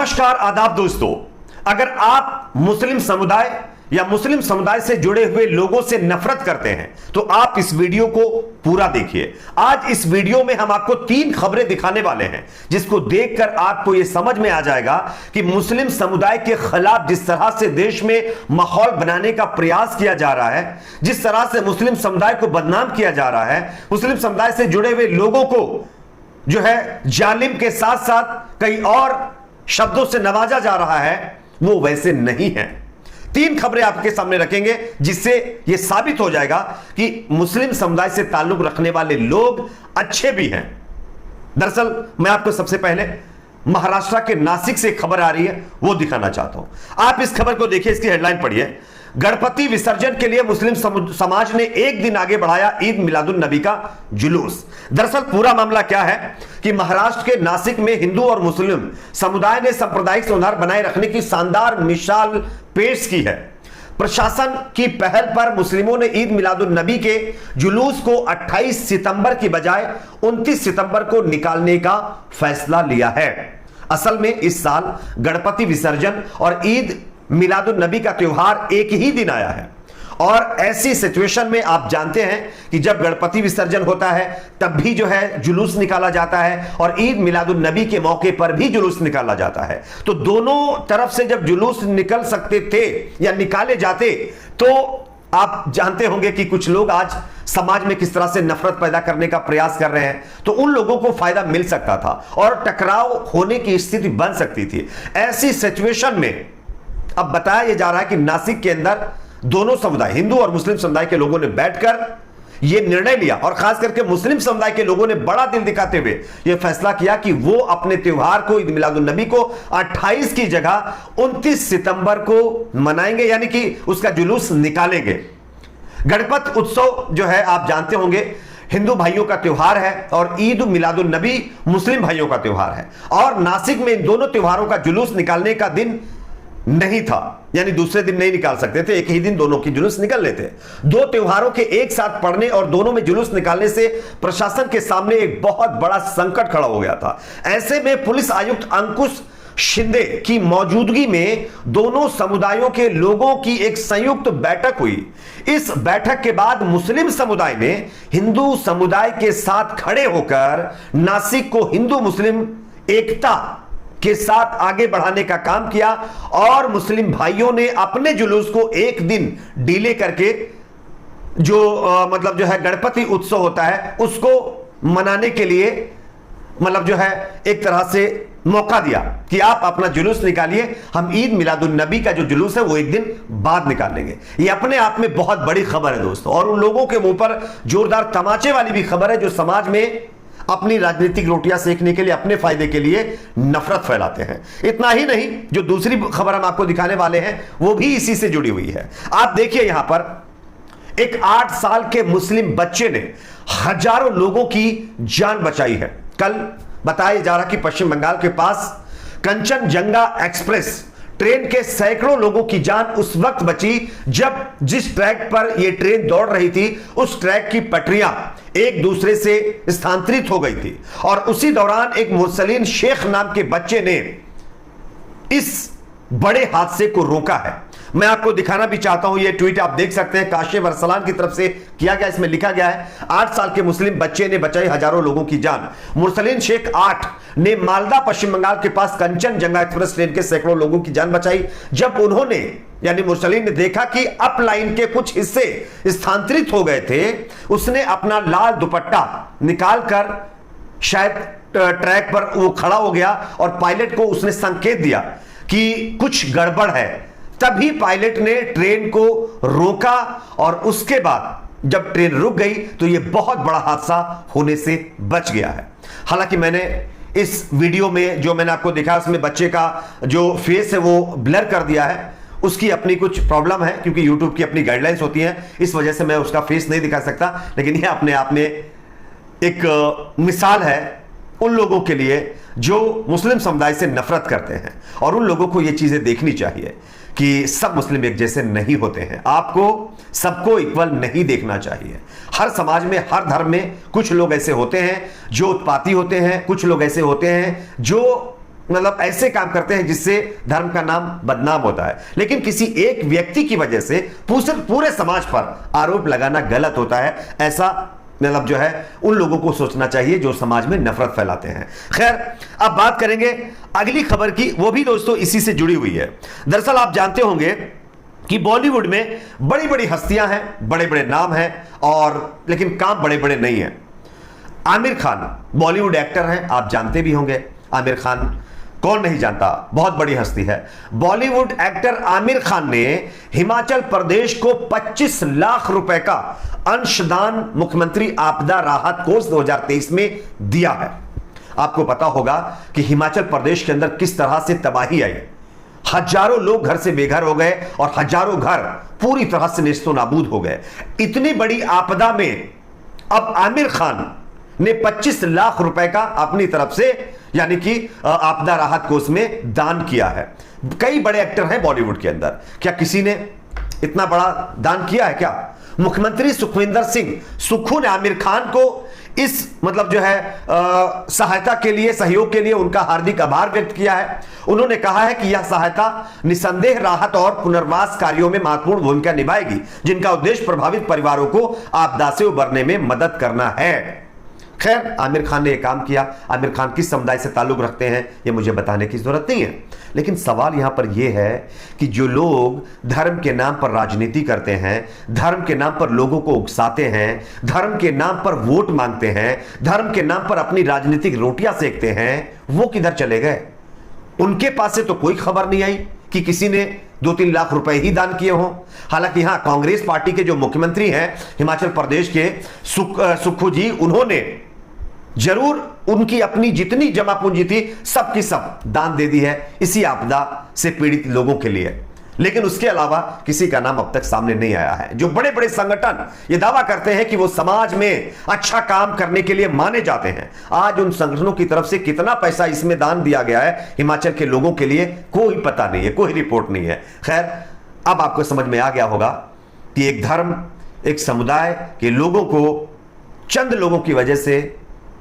नमस्कार आदाब दोस्तों, अगर आप मुस्लिम समुदाय या मुस्लिम समुदाय से जुड़े हुए लोगों से नफरत करते हैं तो आप इस वीडियो को पूरा देखिए। आज इस वीडियो में हम आपको 3 खबरें दिखाने वाले हैं जिसको देखकर आपको यह समझ में आ जाएगा कि मुस्लिम समुदाय के खिलाफ जिस तरह से देश में माहौल बनाने का प्रयास किया जा रहा है, जिस तरह से मुस्लिम समुदाय को बदनाम किया जा रहा है, मुस्लिम समुदाय से जुड़े हुए लोगों को जो है जालिम के साथ साथ कई और शब्दों से नवाजा जा रहा है, वो वैसे नहीं है। 3 खबरें आपके सामने रखेंगे जिससे यह साबित हो जाएगा कि मुस्लिम समुदाय से ताल्लुक रखने वाले लोग अच्छे भी हैं। दरअसल मैं आपको सबसे पहले महाराष्ट्र के नासिक से खबर आ रही है वो दिखाना चाहता हूं। आप इस खबर को देखिए, इसकी हेडलाइन पढ़िए। गणपति विसर्जन के लिए मुस्लिम समाज ने एक दिन आगे बढ़ाया ईद मिलादुन नबी का जुलूस। दरअसल पूरा मामला क्या है कि महाराष्ट्र के नासिक में हिंदू और मुस्लिम समुदाय ने सांप्रदायिक सौहार्द बनाए रखने की शानदार मिसाल पेश की है। प्रशासन की पहल पर मुस्लिमों ने ईद मिलादुन नबी के जुलूस को 28 सितंबर की बजाय 29 सितंबर को निकालने का फैसला लिया है। असल में इस साल गणपति विसर्जन और ईद मिलादुन नबी का त्योहार एक ही दिन आया है और ऐसी सिचुएशन में आप जानते हैं कि जब गणपति विसर्जन होता है तब भी जो है जुलूस निकाला जाता है और ईद मिलादुन नबी के मौके पर भी जुलूस निकाला जाता है। तो दोनों तरफ से जब जुलूस निकल सकते थे या निकाले जाते तो आप जानते होंगे कि कुछ लोग आज समाज में किस तरह से नफरत पैदा करने का प्रयास कर रहे हैं, तो उन लोगों को फायदा मिल सकता था और टकराव होने की स्थिति बन सकती थी। ऐसी सिचुएशन में अब बताया जा रहा है कि नासिक के अंदर दोनों समुदाय, हिंदू और मुस्लिम समुदाय के लोगों ने बैठकर यह निर्णय लिया और खास करके मुस्लिम समुदाय के लोगों ने बड़ा दिल दिखाते हुए यह फैसला किया कि वो अपने त्योहार को ईद मिलादुन नबी को 28 की जगह 29 सितंबर को मनाएंगे, यानी कि उसका जुलूस निकालेंगे। गणपति उत्सव जो है आप जानते होंगे हिंदू भाइयों का त्योहार है और ईद मिलादुन नबी मुस्लिम भाइयों का त्योहार है और नासिक में इन दोनों त्योहारों का जुलूस निकालने का दिन नहीं था, यानी दूसरे दिन नहीं निकाल सकते थे, एक ही दिन दोनों की जुलूस निकल लेते। 2 त्योहारों के एक साथ पड़ने और दोनों में जुलूस निकालने से प्रशासन के सामने एक बहुत बड़ा संकट खड़ा हो गया था। ऐसे में पुलिस आयुक्त अंकुश शिंदे की मौजूदगी में दोनों समुदायों के लोगों की एक संयुक्त बैठक हुई। इस बैठक के बाद मुस्लिम समुदाय ने हिंदू समुदाय के साथ खड़े होकर नासिक को हिंदू मुस्लिम एकता के साथ आगे बढ़ाने का काम किया और मुस्लिम भाइयों ने अपने जुलूस को एक दिन डिले करके जो मतलब जो है गणपति उत्सव होता है उसको मनाने के लिए मतलब जो है एक तरह से मौका दिया कि आप अपना जुलूस निकालिए, हम ईद मिलादुन नबी का जो जुलूस है वो एक दिन बाद निकाल लेंगे। ये अपने आप में बहुत बड़ी खबर है दोस्तों, और उन लोगों के मुंह पर जोरदार तमाचे वाली भी खबर है जो समाज में अपनी राजनीतिक रोटियां सेकने के लिए, अपने फायदे के लिए नफरत फैलाते हैं। इतना ही नहीं, जो दूसरी खबर हम आपको दिखाने वाले हैं वो भी इसी से जुड़ी हुई है। आप देखिए यहां पर एक 8 साल के मुस्लिम बच्चे ने हजारों लोगों की जान बचाई है। कल बताया जा रहा कि पश्चिम बंगाल के पास कंचनजंगा एक्सप्रेस ट्रेन के सैकड़ों लोगों की जान उस वक्त बची जब जिस ट्रैक पर यह ट्रेन दौड़ रही थी उस ट्रैक की पटरियां एक दूसरे से स्थानांतरित हो गई थी और उसी दौरान एक मुरसलीन शेख नाम के बच्चे ने इस बड़े हादसे को रोका है। मैं आपको दिखाना भी चाहता हूं, यह ट्वीट आप देख सकते हैं, काशिफ अरसलान की तरफ से किया गया। इसमें लिखा गया है 8 साल के मुस्लिम बच्चे ने बचाई हजारों लोगों की जान। मुरसलीन शेख 8 ने मालदा पश्चिम बंगाल के पास कंचनजंगा एक्सप्रेस ट्रेन के सैकड़ों लोगों की जान बचाई। जब उन्होंने यानी मुरसलीन ने देखा कि अप लाइन के कुछ हिस्से स्थानांतरित हो गए थे, उसने अपना लाल दुपट्टा निकालकर शायद ट्रैक पर वो खड़ा हो गया और पायलट को उसने संकेत दिया कि कुछ गड़बड़ है। तभी पायलट ने ट्रेन को रोका और उसके बाद जब ट्रेन रुक गई तो यह बहुत बड़ा हादसा होने से बच गया है। हालांकि मैंने इस वीडियो में जो मैंने आपको दिखाया उसमें बच्चे का जो फेस है वो ब्लर कर दिया है। उसकी अपनी कुछ प्रॉब्लम है क्योंकि यूट्यूब की अपनी गाइडलाइंस होती हैं, इस वजह से मैं उसका फेस नहीं दिखा सकता, लेकिन यह अपने आप में एक मिसाल है उन लोगों के लिए जो मुस्लिम समुदाय से नफरत करते हैं और उन लोगों को यह चीजें देखनी चाहिए कि सब मुस्लिम एक जैसे नहीं होते हैं। आपको सबको इक्वल नहीं देखना चाहिए। हर समाज में, हर धर्म में कुछ लोग ऐसे होते हैं जो उत्पाती होते हैं, कुछ लोग ऐसे होते हैं जो मतलब ऐसे काम करते हैं जिससे धर्म का नाम बदनाम होता है, लेकिन किसी एक व्यक्ति की वजह से पूरे समाज पर आरोप लगाना गलत होता है। ऐसा मतलब जो है उन लोगों को सोचना चाहिए जो समाज में नफरत फैलाते हैं। खैर, अब बात करेंगे अगली खबर की, वो भी दोस्तों इसी से जुड़ी हुई है। दरअसल आप जानते होंगे कि बॉलीवुड में बड़ी बड़ी हस्तियां हैं, बड़े बड़े नाम हैं, और लेकिन काम बड़े बड़े नहीं हैं। आमिर खान बॉलीवुड एक्टर हैं, आप जानते भी होंगे। आमिर खान कौन नहीं जानता, बहुत बड़ी हस्ती है। बॉलीवुड एक्टर आमिर खान ने हिमाचल प्रदेश को 25 लाख रुपए का अंशदान मुख्यमंत्री आपदा राहत कोष 2023 में दिया है। आपको पता होगा कि हिमाचल प्रदेश के अंदर किस तरह से तबाही आई, हजारों लोग घर से बेघर हो गए और हजारों घर पूरी तरह से नेस्तो नाबूद हो गए। इतनी बड़ी आपदा में अब आमिर खान ने 25 लाख रुपए का अपनी तरफ से यानी कि आपदा राहत कोष में दान किया है। कई बड़े एक्टर हैं बॉलीवुड के अंदर, क्या किसी ने इतना बड़ा दान किया है क्या? मुख्यमंत्री सुखविंदर सिंह सुक्खू ने आमिर खान को इस मतलब जो है सहायता के लिए, सहयोग के लिए उनका हार्दिक आभार व्यक्त किया है। उन्होंने कहा है कि यह सहायता निसंदेह राहत और पुनर्वास कार्यों में महत्वपूर्ण भूमिका निभाएगी, जिनका उद्देश्य प्रभावित परिवारों को आपदा से उबरने में मदद करना है। खैर, आमिर खान ने यह काम किया। आमिर खान किस समुदाय से ताल्लुक रखते हैं ये मुझे बताने की जरूरत नहीं है, लेकिन सवाल यहां पर यह है कि जो लोग धर्म के नाम पर राजनीति करते हैं, धर्म के नाम पर लोगों को उकसाते हैं, धर्म के नाम पर वोट मांगते हैं, धर्म के नाम पर अपनी राजनीतिक रोटियां सेकते हैं, वो किधर चले गए? उनके पास से तो कोई खबर नहीं आई कि किसी ने 2-3 लाख रुपए ही दान किए हों। हालांकि यहां कांग्रेस पार्टी के जो मुख्यमंत्री हैं हिमाचल प्रदेश के सुक्खू जी, उन्होंने जरूर उनकी अपनी जितनी जमा पूंजी थी सबकी सब दान दे दी है इसी आपदा से पीड़ित लोगों के लिए, लेकिन उसके अलावा किसी का नाम अब तक सामने नहीं आया है। जो बड़े बड़े संगठन ये दावा करते हैं कि वो समाज में अच्छा काम करने के लिए माने जाते हैं, आज उन संगठनों की तरफ से कितना पैसा इसमें दान दिया गया है हिमाचल के लोगों के लिए कोई पता नहीं है, कोई रिपोर्ट नहीं है। खैर, अब आपको समझ में आ गया होगा कि एक धर्म, एक समुदाय के लोगों को चंद लोगों की वजह से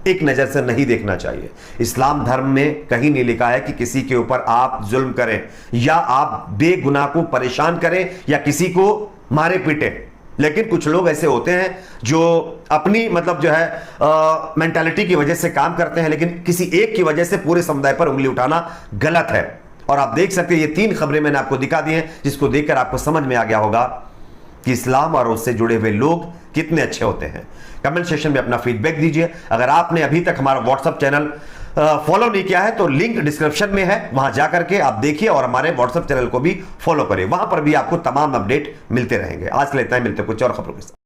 एक नजर से नहीं देखना चाहिए। इस्लाम धर्म में कहीं नहीं लिखा है कि किसी के ऊपर आप जुल्म करें या आप बेगुनाह को परेशान करें या किसी को मारे पीटे, लेकिन कुछ लोग ऐसे होते हैं जो अपनी मतलब जो है मेंटालिटी की वजह से काम करते हैं, लेकिन किसी एक की वजह से पूरे समुदाय पर उंगली उठाना गलत है। और आप देख सकते हैं ये 3 खबरें मैंने आपको दिखा दी हैं, जिसको देखकर आपको समझ में आ गया होगा कि इस्लाम और उससे जुड़े हुए लोग कितने अच्छे होते हैं। कमेंट सेक्शन में अपना फीडबैक दीजिए। अगर आपने अभी तक हमारा व्हाट्सएप चैनल फॉलो नहीं किया है तो लिंक डिस्क्रिप्शन में है, वहां जाकर के आप देखिए और हमारे व्हाट्सएप चैनल को भी फॉलो करें, वहां पर भी आपको तमाम अपडेट मिलते रहेंगे। आज के लिए इतना ही, मिलते कुछ और खबरों के साथ।